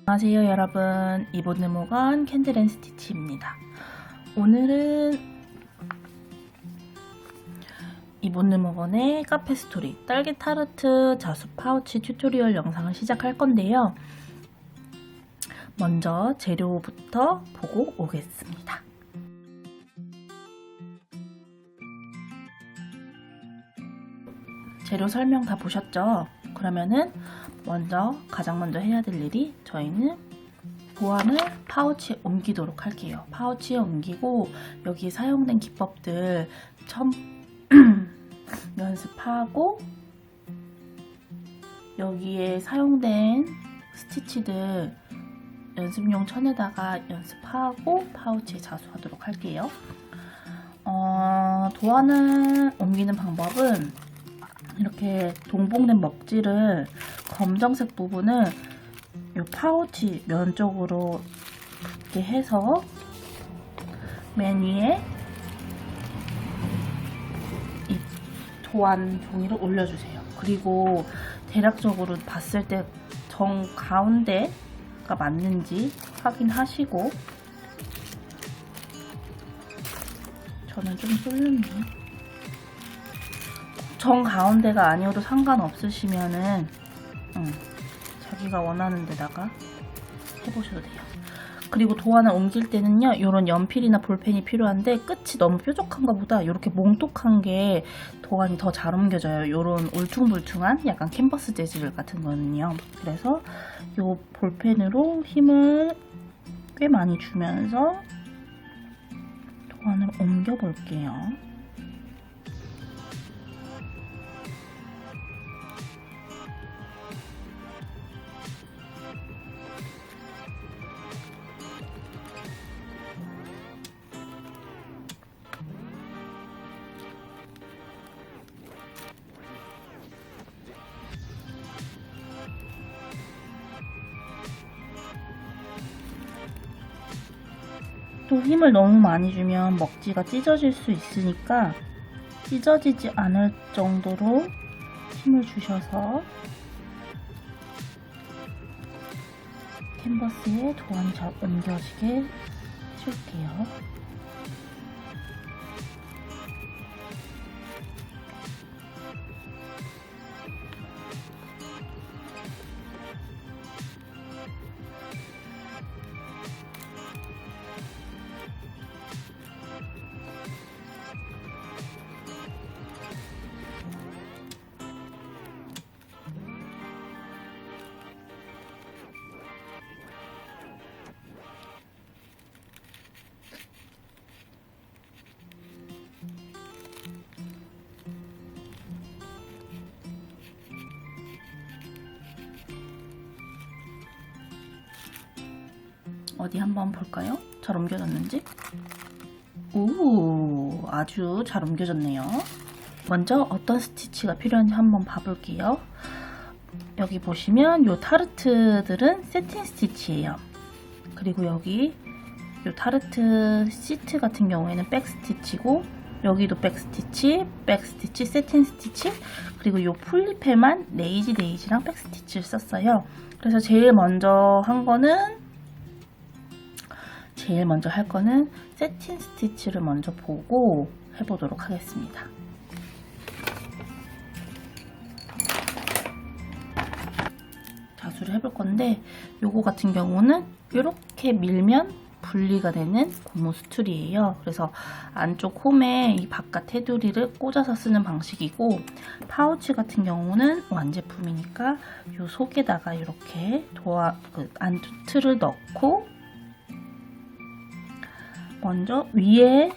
안녕하세요 여러분, 이본느모건 캔들앤스티치입니다. 오늘은 이본느모건의 카페스토리 딸기 타르트 자수 파우치 튜토리얼 영상을 시작할 건데요. 먼저 재료부터 보고 오겠습니다. 재료 설명 다 보셨죠? 그러면은 가장 먼저 해야 될 일이, 저희는 도안을 파우치에 옮기도록 할게요. 파우치에 옮기고 여기 사용된 기법들 연습하고, 여기에 사용된 스티치들 연습용 천에다가 연습하고 파우치에 자수하도록 할게요. 도안을 옮기는 방법은 이렇게 동봉된 먹지를, 검정색 부분을 이 파우치 면 쪽으로 붙게 해서 맨 위에 이 도안 종이를 올려주세요. 그리고 대략적으로 봤을 때 정 가운데가 맞는지 확인하시고, 저는 좀 쏠렸네. 정 가운데가 아니어도 상관없으시면은 자기가 원하는 데다가 해보셔도 돼요. 그리고 도안을 옮길 때는요, 이런 연필이나 볼펜이 필요한데 끝이 너무 뾰족한 것보다 이렇게 몽톡한 게 도안이 더 잘 옮겨져요. 이런 울퉁불퉁한 약간 캔버스 재질 같은 거는요. 그래서 이 볼펜으로 힘을 꽤 많이 주면서 도안을 옮겨 볼게요. 또 힘을 너무 많이 주면 먹지가 찢어질 수 있으니까 찢어지지 않을 정도로 힘을 주셔서 캔버스에 도안이 잘 옮겨지게 해줄게요. 어디 한번 볼까요? 잘 옮겨졌는지? 오, 아주 잘 옮겨졌네요. 먼저 어떤 스티치가 필요한지 한번 봐볼게요. 여기 보시면 이 타르트들은 세틴 스티치예요. 그리고 여기 이 타르트 시트 같은 경우에는 백 스티치고, 여기도 백 스티치, 세틴 스티치, 그리고 이 폴리펠만 네이지랑 백 스티치를 썼어요. 그래서 제일 먼저 할 거는 세틴 스티치를 먼저 보고 해보도록 하겠습니다. 자수를 해볼 건데, 요거 같은 경우는 이렇게 밀면 분리가 되는 고무 스툴이에요. 그래서 안쪽 홈에 이 바깥 테두리를 꽂아서 쓰는 방식이고, 파우치 같은 경우는 완제품이니까 요 속에다가 이렇게 안쪽 틀을 넣고, 먼저 위에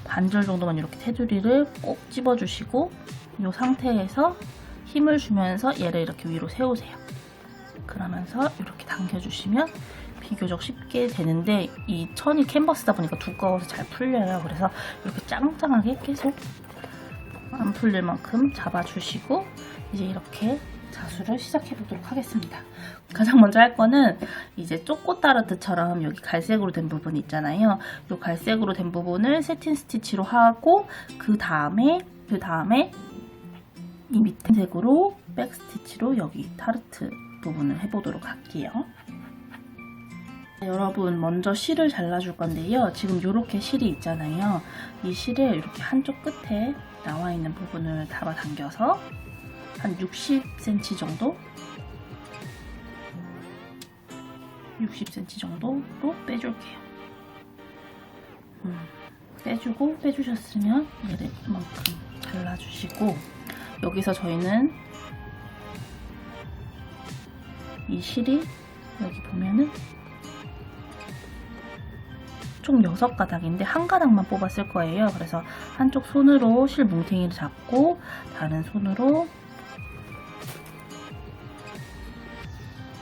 반절 정도만 이렇게 테두리를 꼭 집어주시고, 이 상태에서 힘을 주면서 얘를 이렇게 위로 세우세요. 그러면서 이렇게 당겨주시면 비교적 쉽게 되는데, 이 천이 캔버스다 보니까 두꺼워서 잘 풀려요. 그래서 이렇게 짱짱하게 계속 안 풀릴 만큼 잡아주시고, 이제 이렇게 자수를 시작해 보도록 하겠습니다. 가장 먼저 할 거는 이제 쪼꼬 타르트처럼 여기 갈색으로 된 부분 있잖아요. 이 갈색으로 된 부분을 세틴 스티치로 하고, 그 다음에 이 밑에 색으로 백 스티치로 여기 타르트 부분을 해보도록 할게요. 여러분, 먼저 실을 잘라줄 건데요. 지금 이렇게 실이 있잖아요. 이 실을 이렇게 한쪽 끝에 나와 있는 부분을 잡아당겨서 한 60cm 정도? 60cm 정도로 빼줄게요. 빼주고, 빼주셨으면 얘를 이만큼 잘라주시고, 여기서 저희는 이 실이 여기 보면은 총 6가닥인데 한 가닥만 뽑았을 거예요. 그래서 한쪽 손으로 실 뭉탱이를 잡고 다른 손으로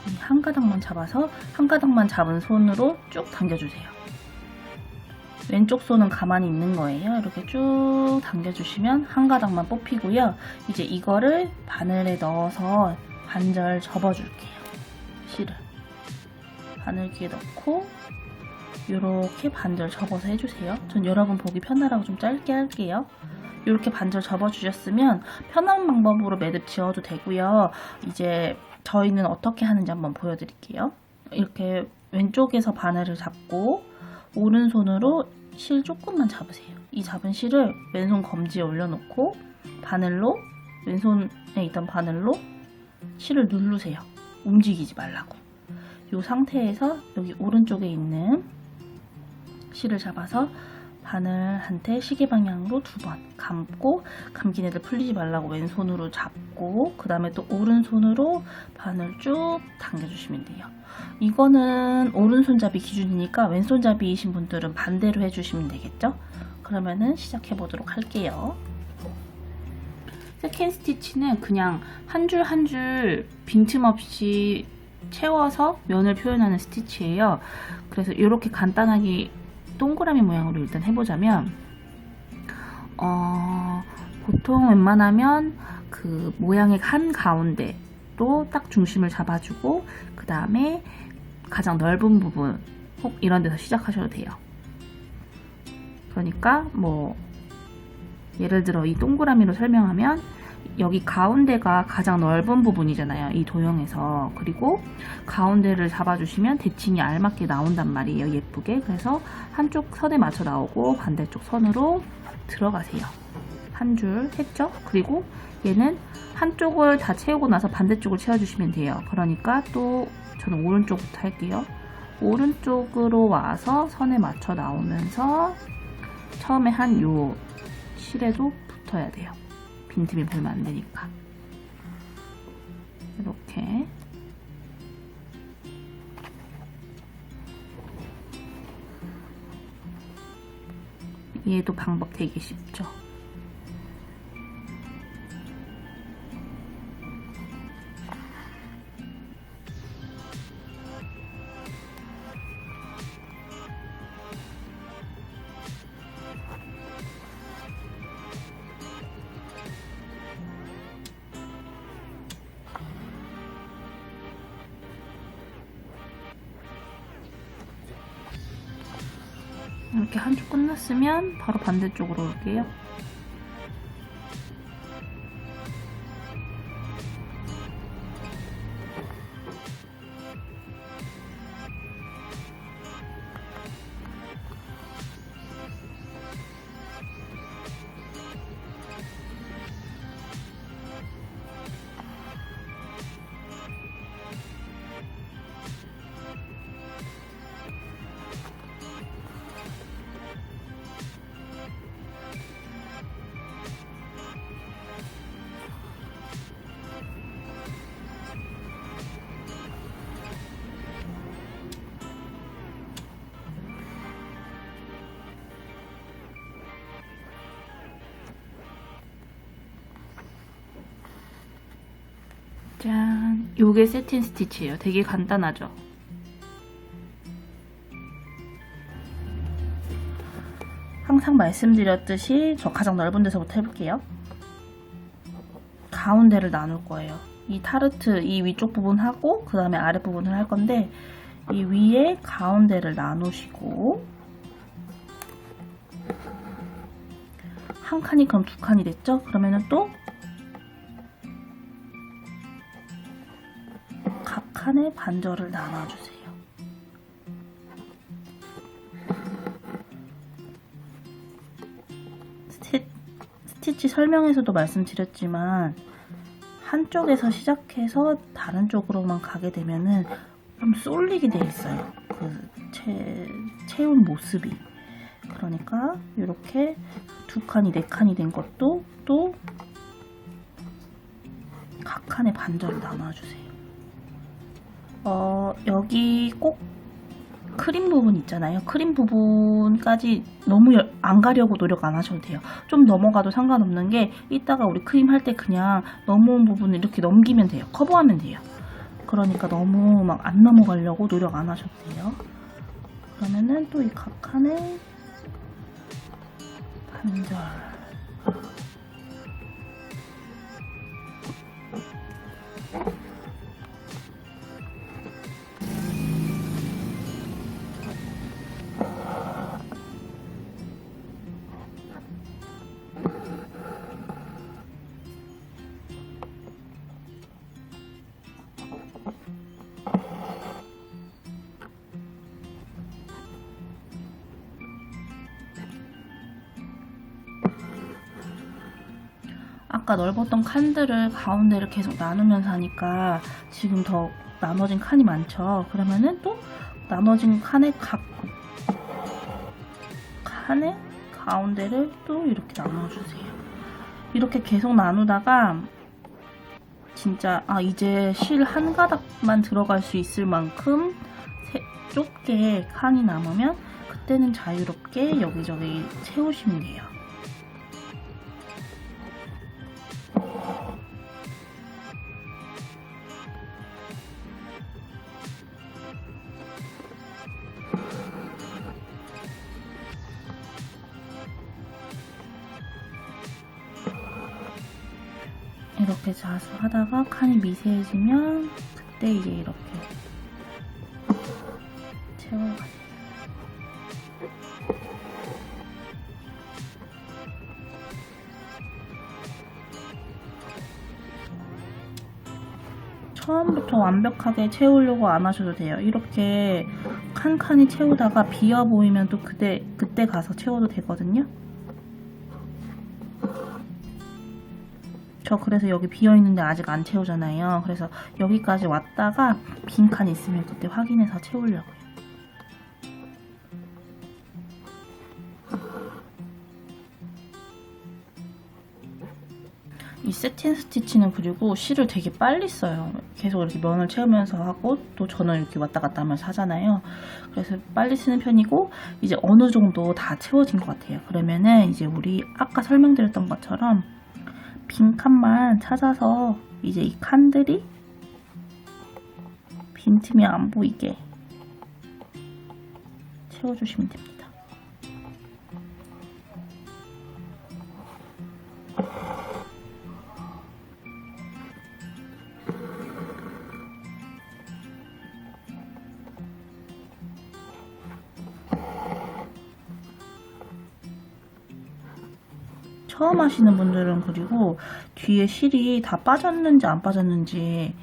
이 한 가닥만 잡아서 한 가닥만 잡은 손으로 쭉 당겨주세요. 왼쪽 손은 가만히 있는 거예요. 이렇게 쭉 당겨주시면 한 가닥만 뽑히고요. 이제 이거를 바늘에 넣어서 반절 접어줄게요. 실을 바늘기에 넣고 이렇게 반절 접어서 해주세요. 전 여러분 보기 편하라고 좀 짧게 할게요. 이렇게 반절 접어주셨으면 편한 방법으로 매듭 지어도 되고요. 이제 저희는 어떻게 하는지 한번 보여드릴게요. 이렇게 왼쪽에서 바늘을 잡고 오른손으로 실 조금만 잡으세요. 이 잡은 실을 왼손 검지에 올려놓고 바늘로, 왼손에 있던 바늘로 실을 누르세요. 움직이지 말라고. 이 상태에서 여기 오른쪽에 있는 실을 잡아서 바늘한테 시계 방향으로 2번 감고, 감긴 애들 풀리지 말라고 왼손으로 잡고, 그 다음에 또 오른손으로 바늘 쭉 당겨주시면 돼요. 이거는 오른손잡이 기준이니까 왼손잡이이신 분들은 반대로 해주시면 되겠죠? 그러면은 시작해 보도록 할게요. 세컨 스티치는 그냥 한 줄 한 줄 빈틈없이 채워서 면을 표현하는 스티치예요. 그래서 이렇게 간단하게 동그라미 모양으로 일단 해보자면, 보통 웬만하면 그 모양의 한 가운데로 딱 중심을 잡아주고, 그 다음에 가장 넓은 부분 혹 이런 데서 시작하셔도 돼요. 그러니까 뭐 예를 들어 이 동그라미로 설명하면 여기 가운데가 가장 넓은 부분이잖아요, 이 도형에서. 그리고 가운데를 잡아주시면 대칭이 알맞게 나온단 말이에요, 예쁘게. 그래서 한쪽 선에 맞춰 나오고 반대쪽 선으로 들어가세요. 한 줄 했죠? 그리고 얘는 한쪽을 다 채우고 나서 반대쪽을 채워주시면 돼요. 그러니까 또 저는 오른쪽부터 할게요. 오른쪽으로 와서 선에 맞춰 나오면서 처음에 한 요 실에도 붙어야 돼요. 빈틈이 별로 안 되니까. 이렇게 얘도 방법 되게 쉽죠? 이렇게 한쪽 끝났으면 바로 반대쪽으로 올게요. 짠! 요게 세틴 스티치예요. 되게 간단하죠? 항상 말씀드렸듯이 저 가장 넓은 데서부터 해볼게요. 가운데를 나눌 거예요. 이 타르트 이 위쪽 부분 하고 그 다음에 아랫 부분을 할 건데, 이 위에 가운데를 나누시고, 한 칸이 그럼 2칸이 됐죠? 그러면은 또 각 칸에 반절을 나눠주세요. 같이 설명에서도 말씀드렸지만 한쪽에서 시작해서 다른 쪽으로만 가게 되면은 좀 쏠리게 돼 있어요. 그 채운 모습이. 그러니까 이렇게 2칸이 4칸이 된 것도 또 각 칸에 반절을 나눠주세요. 여기 꼭 크림 부분 있잖아요. 크림 부분까지 너무 안 가려고 노력 안 하셔도 돼요. 좀 넘어가도 상관없는 게 이따가 우리 크림 할 때 그냥 넘어온 부분을 이렇게 넘기면 돼요. 커버하면 돼요. 그러니까 너무 막 안 넘어가려고 노력 안 하셔도 돼요. 그러면은 또 이 각 칸에 반절. 아까 넓었던 칸들을 가운데를 계속 나누면서 하니까 지금 더 나눠진 칸이 많죠. 그러면은 또 나눠진 칸의 칸의 가운데를 또 이렇게 나눠주세요. 이렇게 계속 나누다가 진짜 이제 실 한 가닥만 들어갈 수 있을 만큼 좁게 칸이 남으면 그때는 자유롭게 여기저기 채우시면 돼요. 이렇게 자수하다가 칸이 미세해지면 그때 이제 이렇게 채워가세요. 처음부터 완벽하게 채우려고 안 하셔도 돼요. 이렇게 칸칸이 채우다가 비어 보이면 또 그때 가서 채워도 되거든요. 저 그래서 여기 비어있는데 아직 안 채우잖아요. 그래서 여기까지 왔다가 빈 칸 있으면 그때 확인해서 채우려고요. 이 세틴 스티치는 그리고 실을 되게 빨리 써요. 계속 이렇게 면을 채우면서 하고 또 저는 이렇게 왔다 갔다 하면서 하잖아요. 그래서 빨리 쓰는 편이고 이제 어느 정도 다 채워진 것 같아요. 그러면은 이제 우리 아까 설명드렸던 것처럼 빈 칸만 찾아서 이제 이 칸들이 빈틈이 안 보이게 채워주시면 됩니다. 처음 하시는 분들은 그리고 뒤에 실이 다 빠졌는지 안 빠졌는지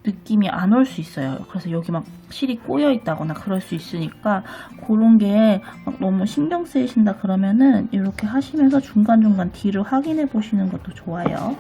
느낌이 안 올 수 있어요. 그래서 여기 막 실이 꼬여 있다거나 그럴 수 있으니까 그런 게 막 너무 신경 쓰이신다 그러면은 이렇게 하시면서 중간중간 뒤를 확인해 보시는 것도 좋아요.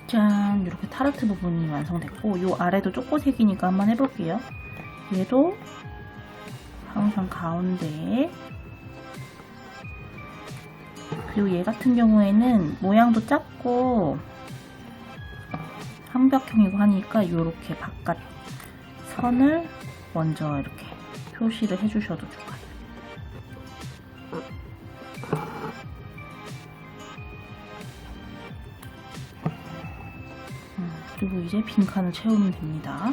짠! 이렇게 타르트 부분이 완성됐고 이 아래도 쪼꼬색이니까 한번 해볼게요. 얘도 항상 가운데에. 그리고 얘 같은 경우에는 모양도 작고 삼각형이고 하니까 이렇게 바깥 선을 먼저 이렇게 표시를 해주셔도 좋아요. 그리고 이제 빈칸을 채우면 됩니다.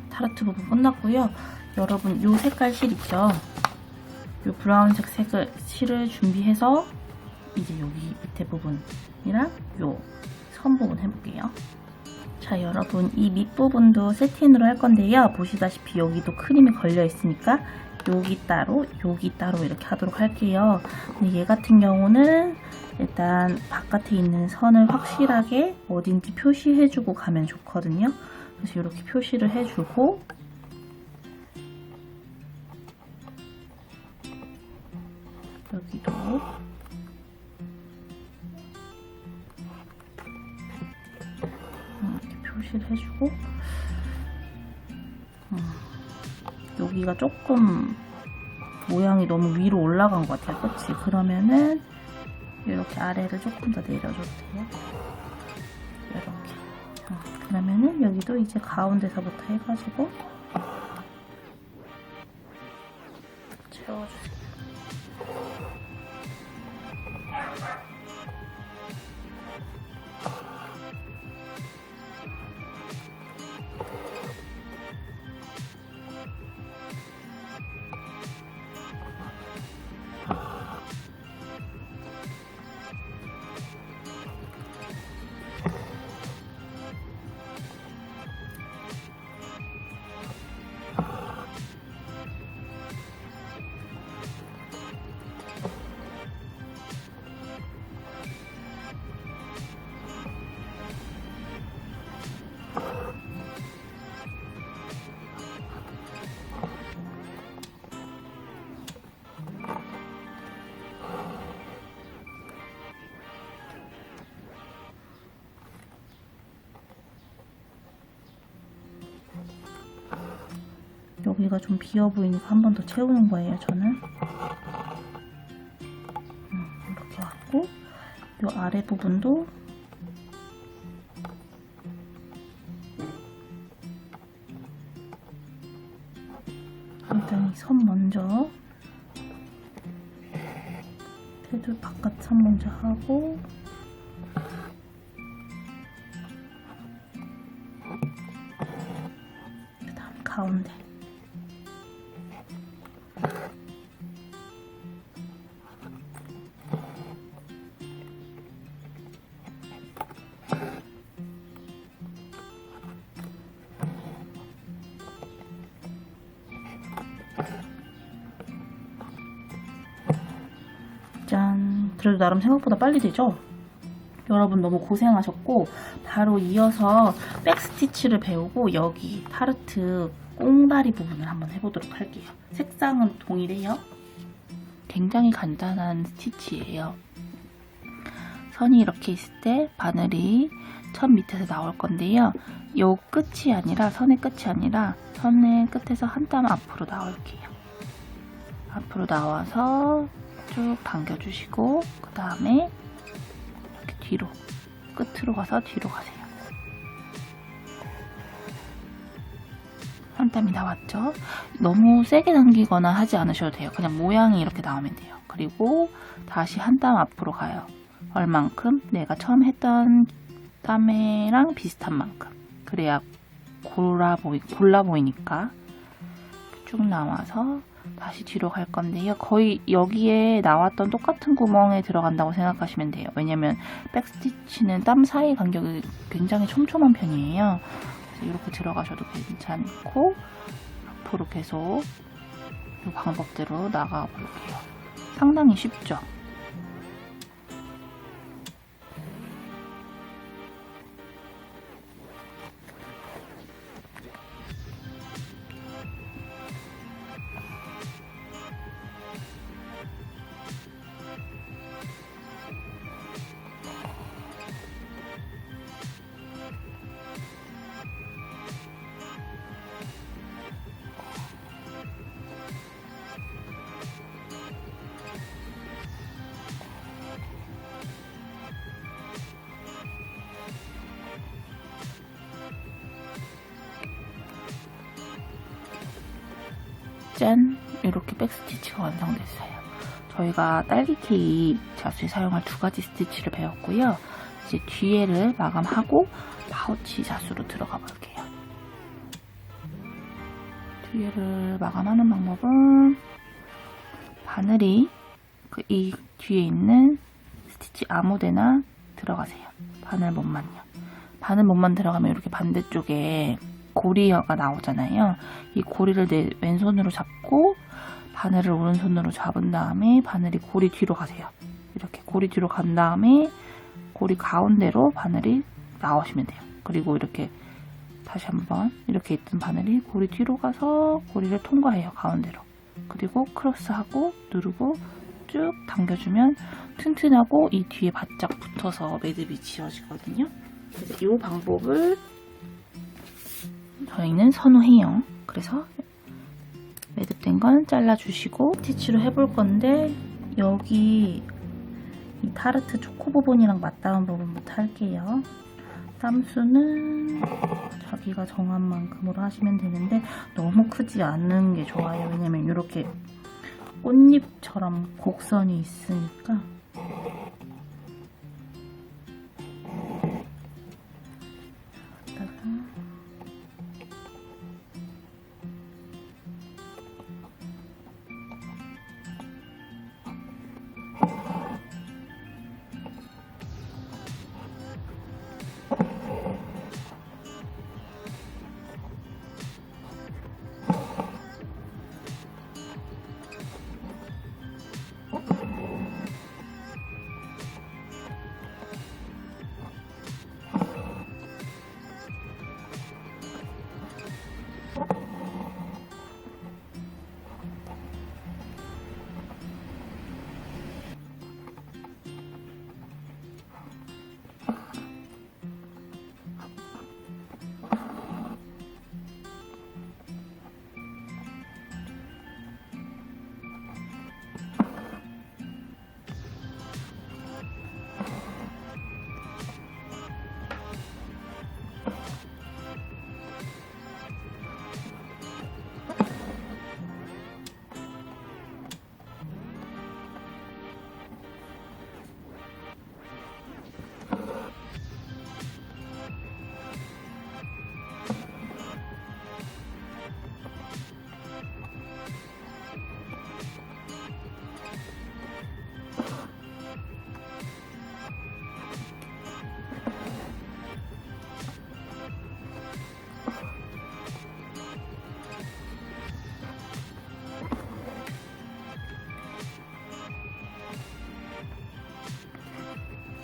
타르트 부분 끝났고요. 여러분 요 색깔 실 있죠? 요 브라운색 실을 준비해서 이제 여기 밑에 부분이랑 요 선 부분 해볼게요. 자, 여러분 이 밑부분도 세틴으로 할 건데요. 보시다시피 여기도 크림이 걸려 있으니까 여기 따로 이렇게 하도록 할게요. 근데 얘 같은 경우는 일단 바깥에 있는 선을 확실하게 어딘지 표시해주고 가면 좋거든요. 그래서 이렇게 표시를 해주고 여기도 이렇게 표시를 해주고 여기가 조금 모양이 너무 위로 올라간 것 같아요. 그치? 그러면은 이렇게 아래를 조금 더 내려줘도 돼요. 이렇게. 그러면은 여기도 이제 가운데서부터 해가지고 채워주세요. 여기가 좀 비어 보이니까 한 번 더 채우는 거예요, 저는. 이렇게 왔고, 이 아래 부분도 일단 이 선 먼저 테두리 바깥 선 먼저 하고 그 다음 가운데 짠! 그래도 나름 생각보다 빨리 되죠? 여러분 너무 고생하셨고 바로 이어서 백스티치를 배우고 여기 타르트 꽁다리 부분을 한번 해보도록 할게요. 색상은 동일해요. 굉장히 간단한 스티치예요. 선이 이렇게 있을 때 바늘이 천 밑에서 나올 건데요. 요 끝이 아니라 선의 끝이 아니라 선의 끝에서 한 땀 앞으로 나올게요. 앞으로 나와서 쭉 당겨주시고 그 다음에 이렇게 뒤로 끝으로 가서 뒤로 가세요. 한 땀이 나왔죠? 너무 세게 당기거나 하지 않으셔도 돼요. 그냥 모양이 이렇게 나오면 돼요. 그리고 다시 한 땀 앞으로 가요. 얼만큼? 내가 처음 했던 땀이랑 비슷한 만큼. 그래야 골라 보이니까. 쭉 나와서 다시 뒤로 갈 건데요. 거의 여기에 나왔던 똑같은 구멍에 들어간다고 생각하시면 돼요. 왜냐면 백스티치는 땀 사이 간격이 굉장히 촘촘한 편이에요. 그래서 이렇게 들어가셔도 괜찮고 앞으로 계속 이 방법대로 나가 볼게요. 상당히 쉽죠? 짠! 이렇게 백스티치가 완성됐어요. 저희가 딸기 케이크 자수에 사용할 두 가지 스티치를 배웠고요. 이제 뒤에를 마감하고 파우치 자수로 들어가 볼게요. 뒤에를 마감하는 방법은 바늘이 이 뒤에 있는 스티치 아무데나 들어가세요. 바늘못만요. 바늘못만 들어가면 이렇게 반대쪽에 고리가 나오잖아요. 이 고리를 내 왼손으로 잡고 바늘을 오른손으로 잡은 다음에 바늘이 고리 뒤로 가세요. 이렇게 고리 뒤로 간 다음에 고리 가운데로 바늘이 나오시면 돼요. 그리고 이렇게 다시 한번 이렇게 있던 바늘이 고리 뒤로 가서 고리를 통과해요. 가운데로. 그리고 크로스하고 누르고 쭉 당겨주면 튼튼하고 이 뒤에 바짝 붙어서 매듭이 지어지거든요. 그래서 이 방법을 저희는 선호해요. 그래서 매듭된 건 잘라주시고 스티치로 해볼 건데 여기 이 타르트 초코 부분이랑 맞닿은 부분부터 할게요. 땀수는 자기가 정한 만큼으로 하시면 되는데 너무 크지 않는 게 좋아요. 왜냐면 이렇게 꽃잎처럼 곡선이 있으니까.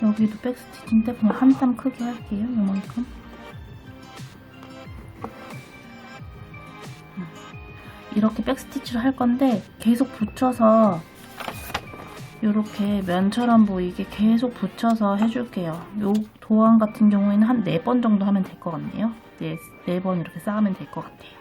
여기도 백스티치인데 그냥 한 땀 크게 할게요. 이만큼. 이렇게 백스티치를 할 건데 계속 붙여서 이렇게 면처럼 보이게 계속 붙여서 해줄게요. 요 도안 같은 경우에는 한 4번 정도 하면 될 것 같네요. 4번 이렇게 쌓으면 될 것 같아요.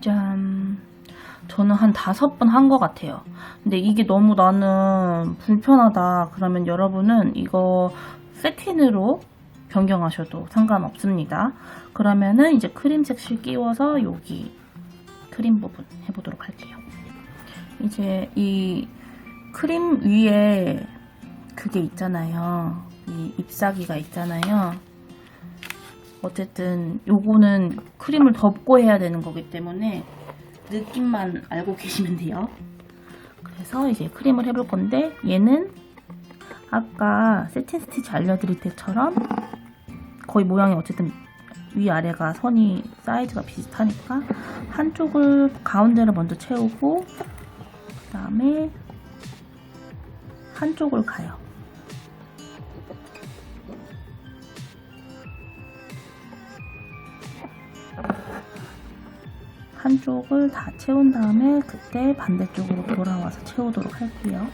짠. 저는 한 5번 한 것 같아요. 근데 이게 너무 나는 불편하다 그러면 여러분은 이거 세틴으로 변경하셔도 상관없습니다. 그러면은 이제 크림색 실 끼워서 여기 크림 부분 해보도록 할게요. 이제 이 크림 위에 그게 있잖아요. 이 잎사귀가 있잖아요. 어쨌든 요거는 크림을 덮고 해야 되는 거기 때문에 느낌만 알고 계시면 돼요. 그래서 이제 크림을 해볼 건데 얘는 아까 세틴 스티치 알려드릴 때처럼 거의 모양이 어쨌든 위아래가 선이 사이즈가 비슷하니까 한쪽을 가운데를 먼저 채우고 그 다음에 한쪽을 가요. 한쪽을 다 채운 다음에 그때 반대쪽으로 돌아와서 채우도록 할게요.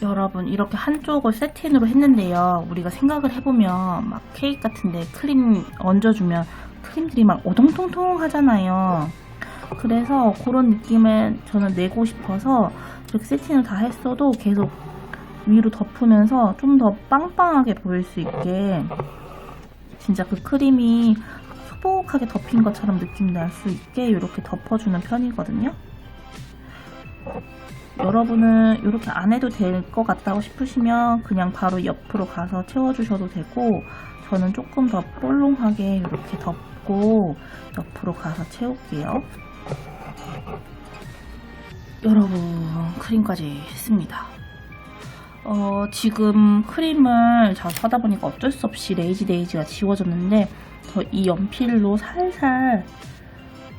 여러분 이렇게 한쪽을 세틴으로 했는데요. 우리가 생각을 해보면 막 케이크 같은데 크림 얹어주면 크림들이 막 오동통통 하잖아요. 그래서 그런 느낌을 저는 내고 싶어서 이렇게 세팅을 다 했어도 계속 위로 덮으면서 좀 더 빵빵하게 보일 수 있게 진짜 그 크림이 소복하게 덮인 것처럼 느낌 날 수 있게 이렇게 덮어주는 편이거든요. 여러분은 이렇게 안 해도 될 것 같다고 싶으시면 그냥 바로 옆으로 가서 채워주셔도 되고 저는 조금 더 볼롱하게 이렇게 덮고 옆으로 가서 채울게요. 여러분 크림까지 했습니다. 지금 크림을 잘 사다 보니까 어쩔 수 없이 레이지 데이지가 지워졌는데 이 연필로 살살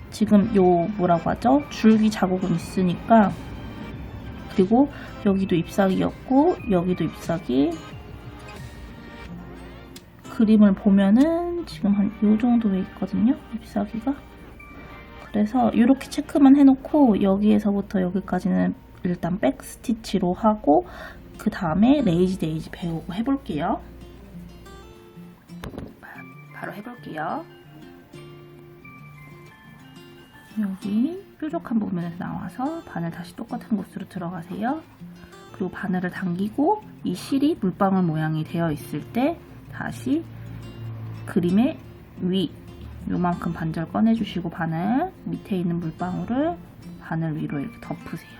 지금 요 뭐라고 하죠? 줄기 자국은 있으니까 그리고 여기도 잎사귀였고 여기도 잎사귀 그림을 보면은 지금 한 요 정도에 있거든요 잎사귀가. 그래서 이렇게 체크만 해놓고 여기에서부터 여기까지는 일단 백 스티치로 하고 그 다음에 레이지 데이지 배우고 해볼게요. 바로 해볼게요. 여기 뾰족한 부분에서 나와서 바늘 다시 똑같은 곳으로 들어가세요. 그리고 바늘을 당기고 이 실이 물방울 모양이 되어 있을 때 다시 그림의 위 요만큼 반절 꺼내주시고 바늘 밑에 있는 물방울을 바늘 위로 이렇게 덮으세요.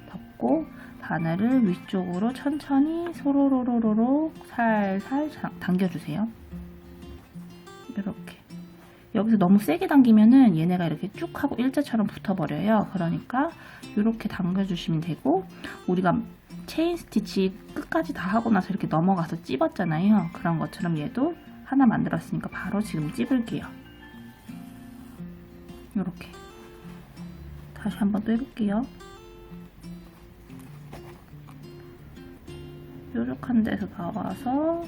덮고 바늘을 위쪽으로 천천히 소로로로로 살살 당겨주세요. 이렇게 여기서 너무 세게 당기면은 얘네가 이렇게 쭉 하고 일자처럼 붙어버려요. 그러니까 이렇게 당겨주시면 되고 우리가 체인 스티치 끝까지 다 하고 나서 이렇게 넘어가서 찝었잖아요. 그런 것처럼 얘도 하나 만들었으니까 바로 지금 찝을게요. 이렇게 다시 한번 또 해볼게요. 뾰족한 데서 나와서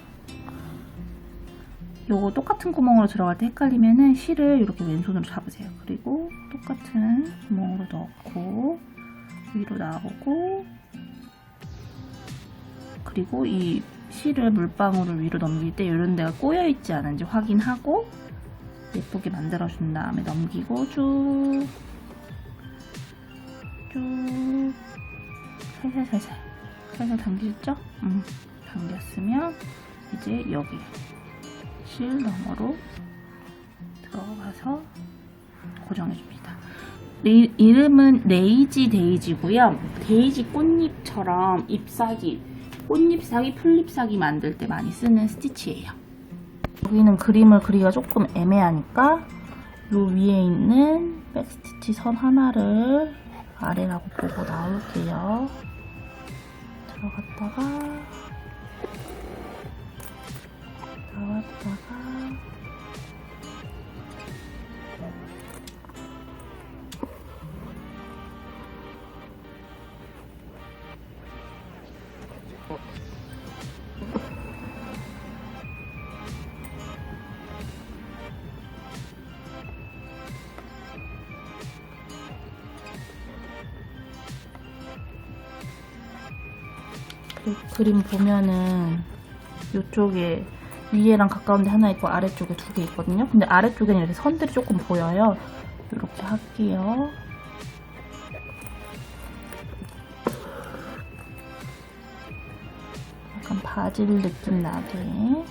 요거 똑같은 구멍으로 들어갈 때 헷갈리면은 실을 이렇게 왼손으로 잡으세요. 그리고 똑같은 구멍으로 넣고 위로 나오고 그리고 이 실을 물방울을 위로 넘길 때 이런 데가 꼬여 있지 않은지 확인하고 예쁘게 만들어준 다음에 넘기고 쭉 살살 당기셨죠? 당겼으면 이제 여기 실 너머로 들어가서 고정해줍니다. 이름은 레이지 데이지고요. 데이지 꽃잎처럼 잎사귀, 꽃잎사귀, 풀잎사귀 만들 때 많이 쓰는 스티치예요. 여기는 그림을 그리기가 조금 애매하니까 요 위에 있는 백스티치 선 하나를 아래라고 보고 나올게요. 들어갔다가 나왔다가 그림 보면은 이쪽에 위에랑 가까운 데 하나 있고 아래쪽에 2개 있거든요. 근데 아래쪽에는 이렇게 선들이 조금 보여요. 이렇게 할게요. 약간 바질 느낌 나게.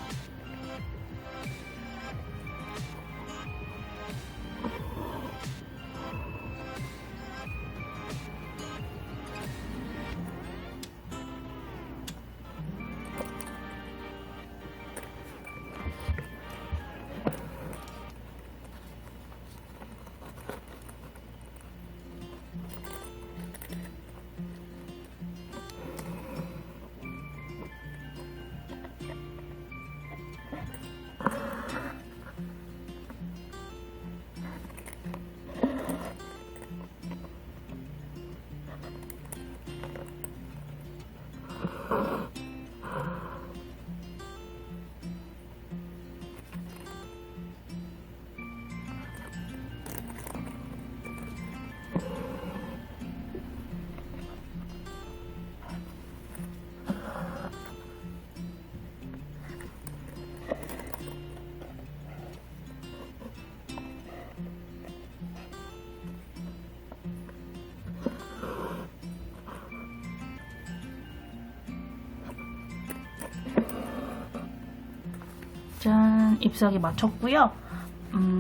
짠! 잎사귀 맞췄고요.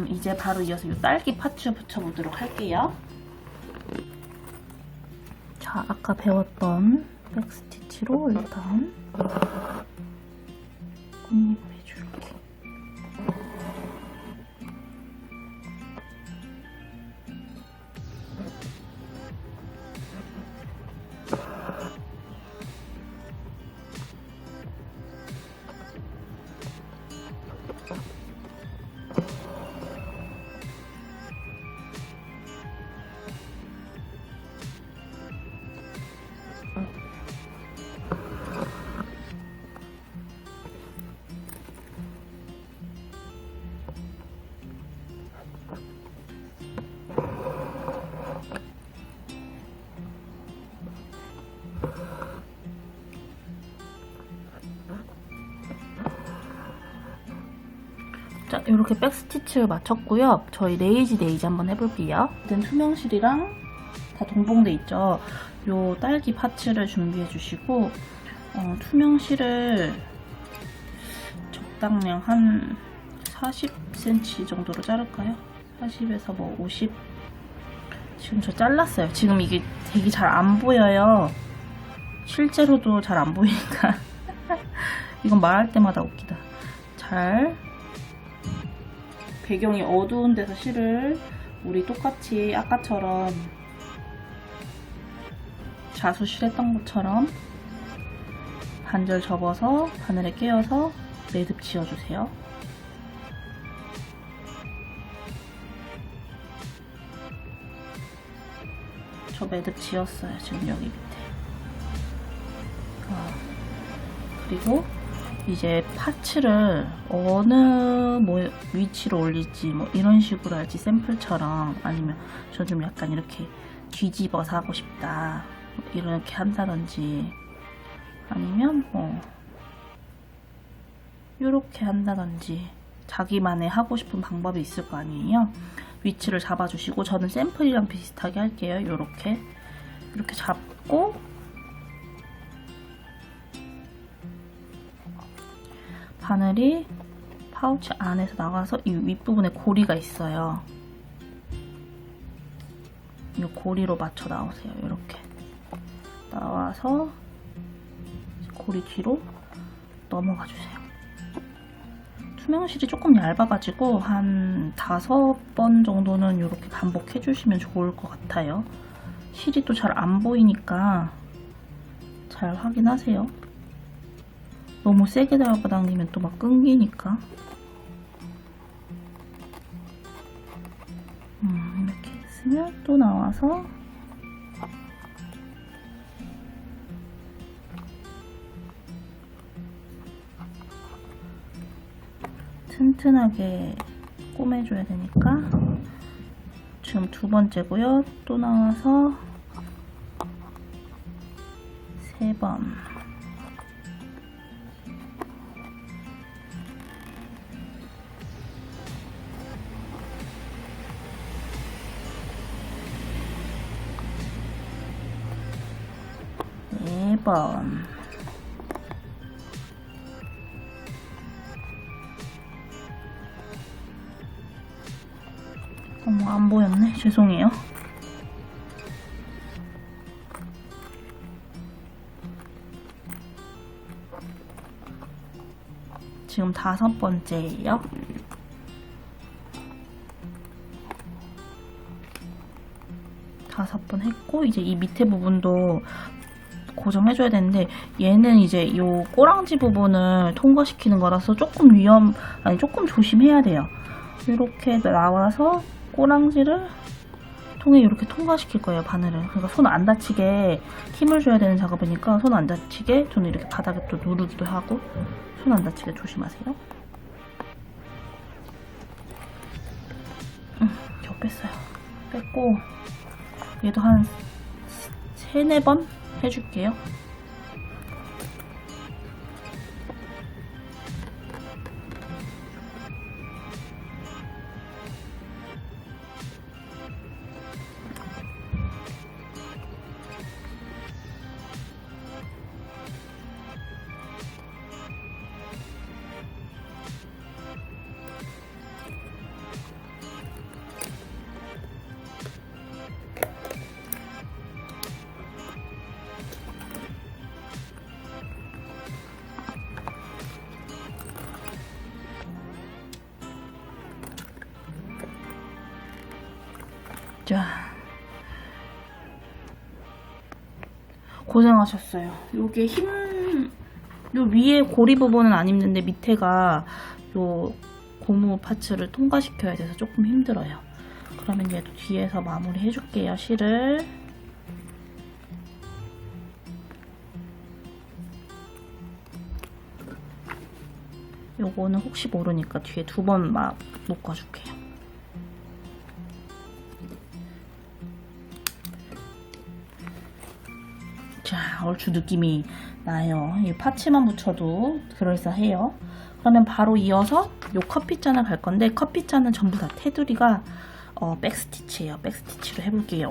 이제 바로 이어서 이 딸기 파츠 붙여보도록 할게요. 자, 아까 배웠던 백스티치로 일단 꽃잎 해줄게. 자, 이렇게 백스티치를 마쳤고요. 저희 레이지 데이지 한번 해볼게요. 일단 투명실이랑 다 동봉돼 있죠. 요 딸기 파츠를 준비해 주시고 투명실을 적당량 한 40cm 정도로 자를까요? 40에서 뭐 50. 지금 저 잘랐어요. 지금 이게 되게 잘 안 보여요. 실제로도 잘 안 보이니까 이건 말할 때마다 웃기다. 잘 배경이 어두운 데서 실을 우리 똑같이 아까처럼 자수실 했던 것처럼 반절 접어서 바늘에 끼워서 매듭 지어주세요. 저 매듭 지었어요. 지금 여기 밑에. 그리고 이제 파츠를 어느 위치로 올릴지 뭐 이런 식으로 할지 샘플처럼, 아니면 저 좀 약간 이렇게 뒤집어서 하고 싶다 이렇게 한다든지, 아니면 뭐 이렇게 한다든지 자기만의 하고 싶은 방법이 있을 거 아니에요. 위치를 잡아주시고, 저는 샘플이랑 비슷하게 할게요. 이렇게 잡고 파우치 안에서 나가서 이 윗부분에 고리가 있어요. 이 고리로 맞춰 나오세요. 이렇게 나와서 고리 뒤로 넘어가 주세요. 투명실이 조금 얇아가지고 한 5번 정도는 이렇게 반복해 주시면 좋을 것 같아요. 실이 또 잘 안 보이니까 잘 확인하세요. 너무 세게 잡아당기면 또 막 끊기니까. 이렇게 했으면 또 나와서 튼튼하게 꼬매줘야 되니까. 지금 2번째고요. 또 나와서 3번. 네 번. 어머, 안 보였네. 죄송해요. 지금 5번째예요. 다섯 번 했고, 이제 이 밑에 부분도 고정해줘야 되는데, 얘는 이제 이 꼬랑지 부분을 통과시키는 거라서 조금 조금 조심해야 돼요. 이렇게 나와서 꼬랑지를 통에 이렇게 통과시킬 거예요, 바늘을. 그러니까 손 안 다치게 힘을 줘야 되는 작업이니까 손 안 다치게 저는 이렇게 바닥에 또 누르기도 하고, 손 안 다치게 조심하세요. 저 뺐어요. 뺐고 얘도 한 3, 4번 해줄게요. 자, 고생하셨어요. 요게 요 위에 고리 부분은 안 힘든데 밑에가 요 고무 파츠를 통과시켜야 돼서 조금 힘들어요. 그러면 얘도 뒤에서 마무리 해줄게요, 실을. 요거는 혹시 모르니까 뒤에 2번 묶어줄게요. 자, 얼추 느낌이 나요. 이 파츠만 붙여도 그럴싸해요. 그러면 바로 이어서 요 커피잔을 갈 건데, 커피잔은 전부 다 테두리가 백스티치예요. 백스티치로 해볼게요.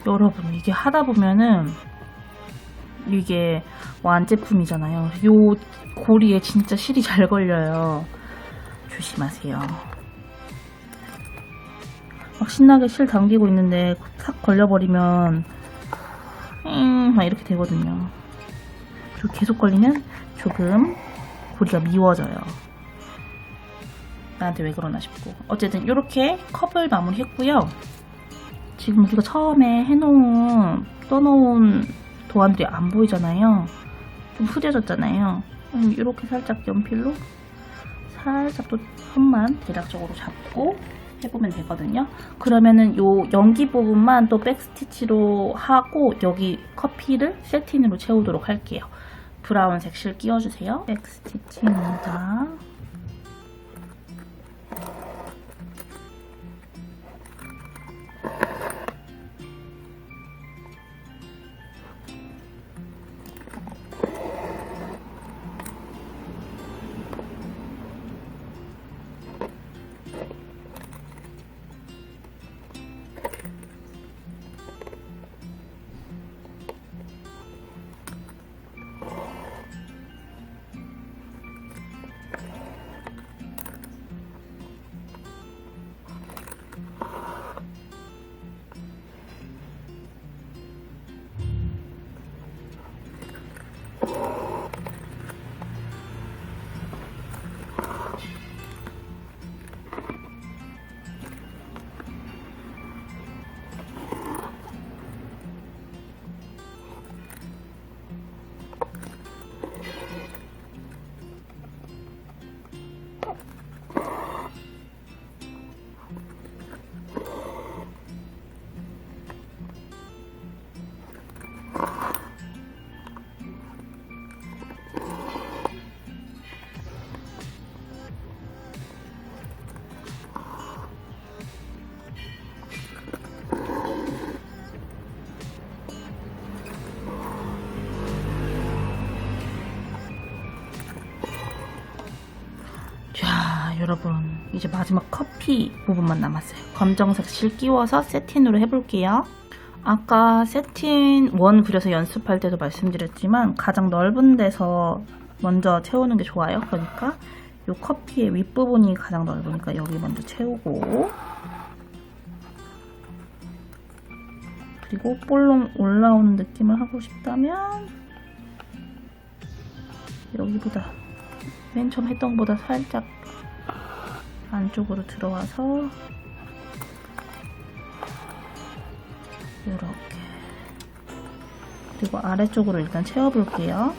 여러분 이게 하다 보면은 이게 완제품이잖아요. 요 고리에 진짜 실이 잘 걸려요. 조심하세요. 막 신나게 실 당기고 있는데 탁 걸려버리면 막 이렇게 되거든요. 그리고 계속 걸리면 조금 고리가 미워져요. 나한테 왜 그러나 싶고. 어쨌든 이렇게 컵을 마무리했고요. 지금 우리가 처음에 떠놓은 도안들이 안 보이잖아요. 좀 흐려졌잖아요. 이렇게 살짝 연필로 살짝 또 선만 대략적으로 잡고 해보면 되거든요. 그러면은 요 연기 부분만 또 백스티치로 하고 여기 커피를 세틴으로 채우도록 할게요. 브라운색 실 끼워주세요. 백스티치입니다. 여러분 이제 마지막 커피 부분만 남았어요. 검정색 실 끼워서 세틴으로 해볼게요. 아까 세틴 원 그려서 연습할 때도 말씀드렸지만 가장 넓은 데서 먼저 채우는 게 좋아요. 그러니까 이 커피의 윗부분이 가장 넓으니까 여기 먼저 채우고, 그리고 볼록 올라오는 느낌을 하고 싶다면 여기보다 맨 처음 했던 것보다 살짝 안쪽으로 들어와서 이렇게, 그리고 아래쪽으로 일단 채워볼게요.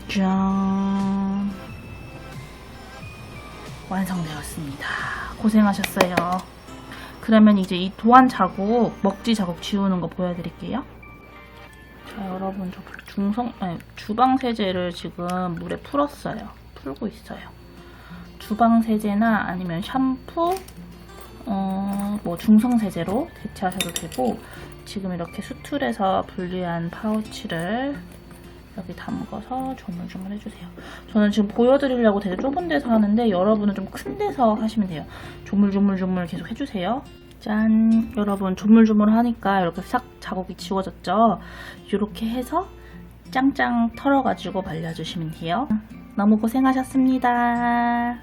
짠! 완성되었습니다. 고생하셨어요. 그러면 이제 이 도안 자국, 먹지 자국 지우는 거 보여드릴게요. 자, 여러분, 저 주방 세제를 지금 물에 풀었어요. 풀고 있어요. 주방 세제나 아니면 샴푸, 뭐 중성 세제로 대체하셔도 되고, 지금 이렇게 수툴에서 분리한 파우치를 여기 담궈서 조물조물 해주세요. 저는 지금 보여드리려고 되게 좁은 데서 하는데 여러분은 좀 큰 데서 하시면 돼요. 조물조물 계속 해주세요. 짠! 여러분 조물조물 하니까 이렇게 싹 자국이 지워졌죠? 이렇게 해서 짱짱 털어가지고 발라주시면 돼요. 너무 고생하셨습니다.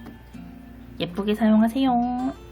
예쁘게 사용하세요.